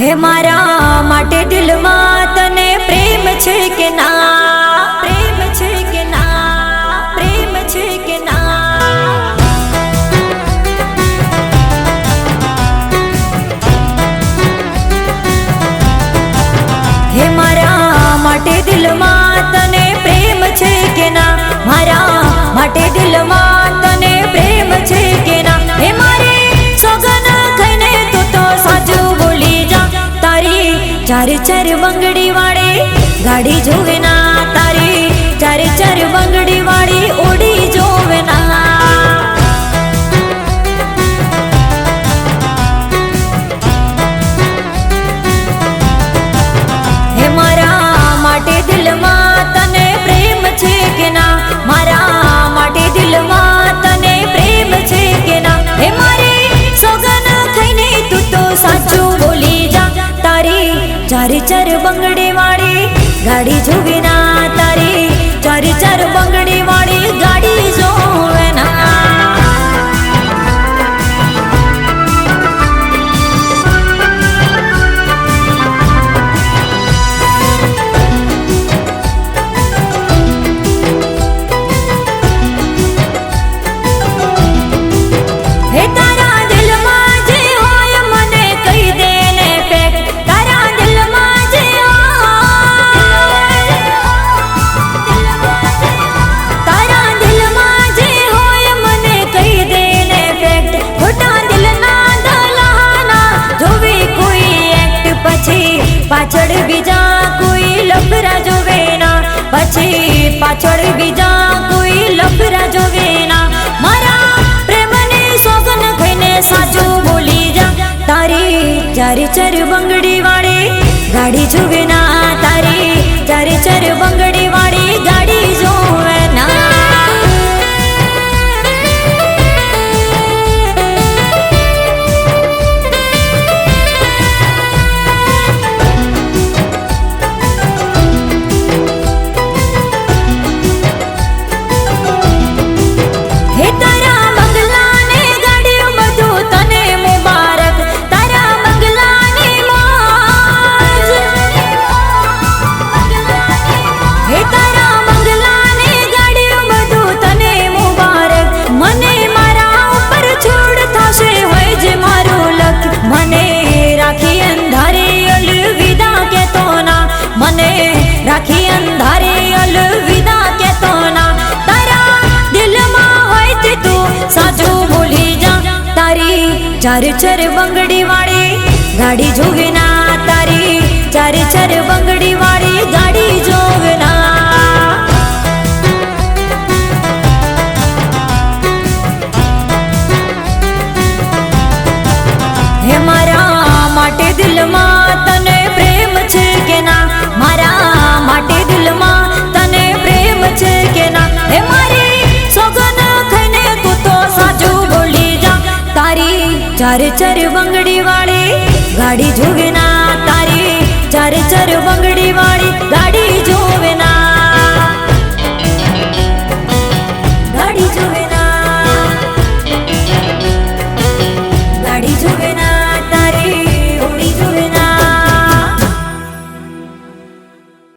हे मारा माटे दिल में तने प्रेम छे के ना, प्रेम छे के ना, प्रेम छे के ना। हे मारा माटे दिल में तने प्रेम छे के ना, मारा माटे दिल में तने प्रेम छे के ना। हे मारे सोगन खाईने तू तो साजू बोली जा, तारी चार चार बंगड़ी वाली गाड़ी जोवे ना, तारी चार चार बंगड़ी वाली ओडी जोवे ना। हे मारा माटे दिल में तने प्रेम छे के ना, मारा माटे दिल में तने प्रेम छे के ना। हे मारे सोगन खाईने तू तो साचू बोली जा, तारी चार चार बंगड़ी वाली गाड़ी जोवे ना, तारी चार चार बंगड़ी वाली गाड़ी जोवे ना। हे तारा दिल में जे होय मने कही दे ने फेंक, तारा दिल में जे तारा दिल में जे होय मने कही दे ने फेंक। खोटा दिल ना दलाना जोवे कोई एक्ट, पछी पाछड़ बीजा कोई लफरा जोवे ना, पछी पाछड़ बीजा कोई लफरा जोवे ना। मारा साचू बोली जा, तारी चार चार बंगड़ी वाली गाड़ी जोवे ना, तारी चार चार बंगड़ी वाली गाड़ी जोवे ना। हे तारा बंगला ने गाड़ी बधु तने मुबारक, तारा बंगला ने मौज। हे तारा बंगला ने गाड़ी बधु तने मुबारक, मने मारा ऊपर छोड़ थाशे होय जे मारो लक। मने राखी अंधारे अलविदा के तो ना, मने राखी अंधारे अलविदा के तो ना। तारा दिल में होय ते तू साचू बोली जा, तारी चार चार बंगड़ी वाली गाड़ी जोवे ना, तारी चार चार बंगड़ी वाली गाड़ी जोवे ना। हे मारा माटे दिल में तने प्रेम छे के ना, मारा माटे दिल में तने प्रेम छे के ना। हे मारे सोगन खाईने तू तो साचू बोली जा, तारी चार चार बंगड़ी वाली गाड़ी जोवे ना, तारी चार चार बंगड़ी वाली